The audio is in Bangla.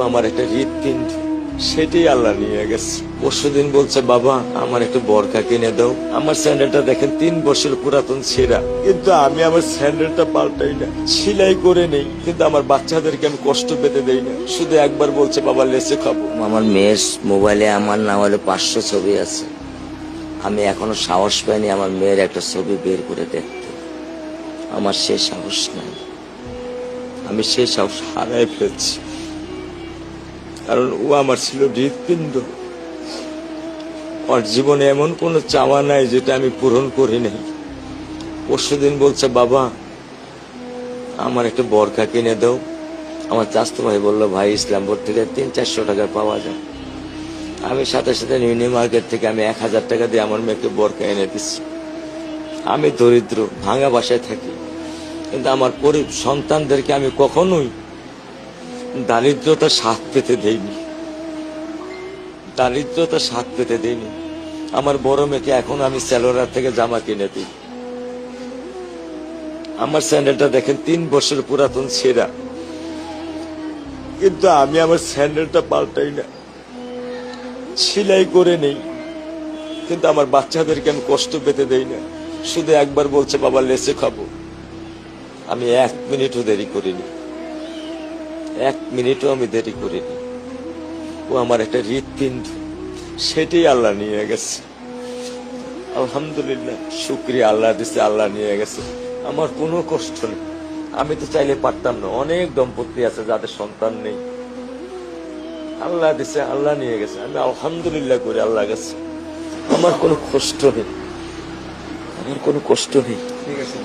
আমার একটা হৃৎপিণ্ড, সেটাই আল্লাহ নিয়ে গেছে। পরশুদিন বলছে, বাবা আমার একটা বরকা কিনে দাও। আমার স্যান্ডেলটা দেখেন 3 বছর পুরাতন ছেঁড়া, কিন্তু আমি আমার স্যান্ডেলটা পাল্টাই না, সেলাই করে নেই, কিন্তু আমার বাচ্চাদেরকে আমি কষ্ট পেতে দেই না। শুধু একবার বলছে, বাবা লেচে খাবো। আমার মেয়ের মোবাইলে আমার না হলে 500 ছবি আছে। আমি এখনো সাহস পাইনি আমার মেয়ের একটা ছবি বের করে দেখতে। আমার সে সাহস নাই। আমি সেই সাহস হারাই ফেলছি, কারণ ও আমার ছিল হৃৎপিণ্ড। ওর জীবনে এমন কোনো চাওয়া নাই যেটা আমি পূরণ করি নাই। পরশুদিন বলছে, বাবা আমার একটা বরকা কিনে দাও। আমার চাচতো ভাই বললো, ভাই ইসলামপুর থেকে 300-400 টাকা পাওয়া যায়। আমি সাথে সাথে নিউনি মার্কেট থেকে আমি 1000 টাকা দিয়ে আমার মেয়েকে বরকা এনে দিচ্ছি। আমি দরিদ্র, ভাঙা বাসায় থাকি, কিন্তু আমার সন্তানদেরকে আমি কখনোই দারিদ্রতার স্বাদ পেতে দেইনি, দারিদ্রতার স্বাদ পেতে দেইনি। আমার বড় মেয়েকে এখন আমি সেলোরার থেকে জামা কিনে দিই। আমার স্যান্ডেলটা দেখেন 3 বছর পুরাতন ছেঁড়া, কিন্তু আমি আমার স্যান্ডেলটা পাল্টাই না, সেলাই করে নেই, কিন্তু আমার বাচ্চাদেরকে আমি কষ্ট পেতে দেই না। শুধু একবার বলছে, বাবা লেচে খাবো। আমি 1 মিনিটও দেরি করিনি, 1 মিনিটও আমি দেরি করিনি। ও আমার একটা হৃৎপিণ্ড, সেটাই আল্লাহ নিয়ে গেছে। আলহামদুলিল্লাহ, শুকরিয়া, আল্লাহ দিছে, আল্লাহ নিয়ে গেছে। আমার কোনো কষ্ট নেই। আমি তো চাইলে পারতাম না। অনেক দম্পতি আছে যাদের সন্তান নেই, আল্লাহ দিছে, আল্লাহ নিয়ে গেছে। আমি আলহামদুলিল্লাহ করি আল্লাহ গেছে। আমার কোনো কষ্ট নেই, আমার কোনো কষ্ট নেই। ঠিক আছে,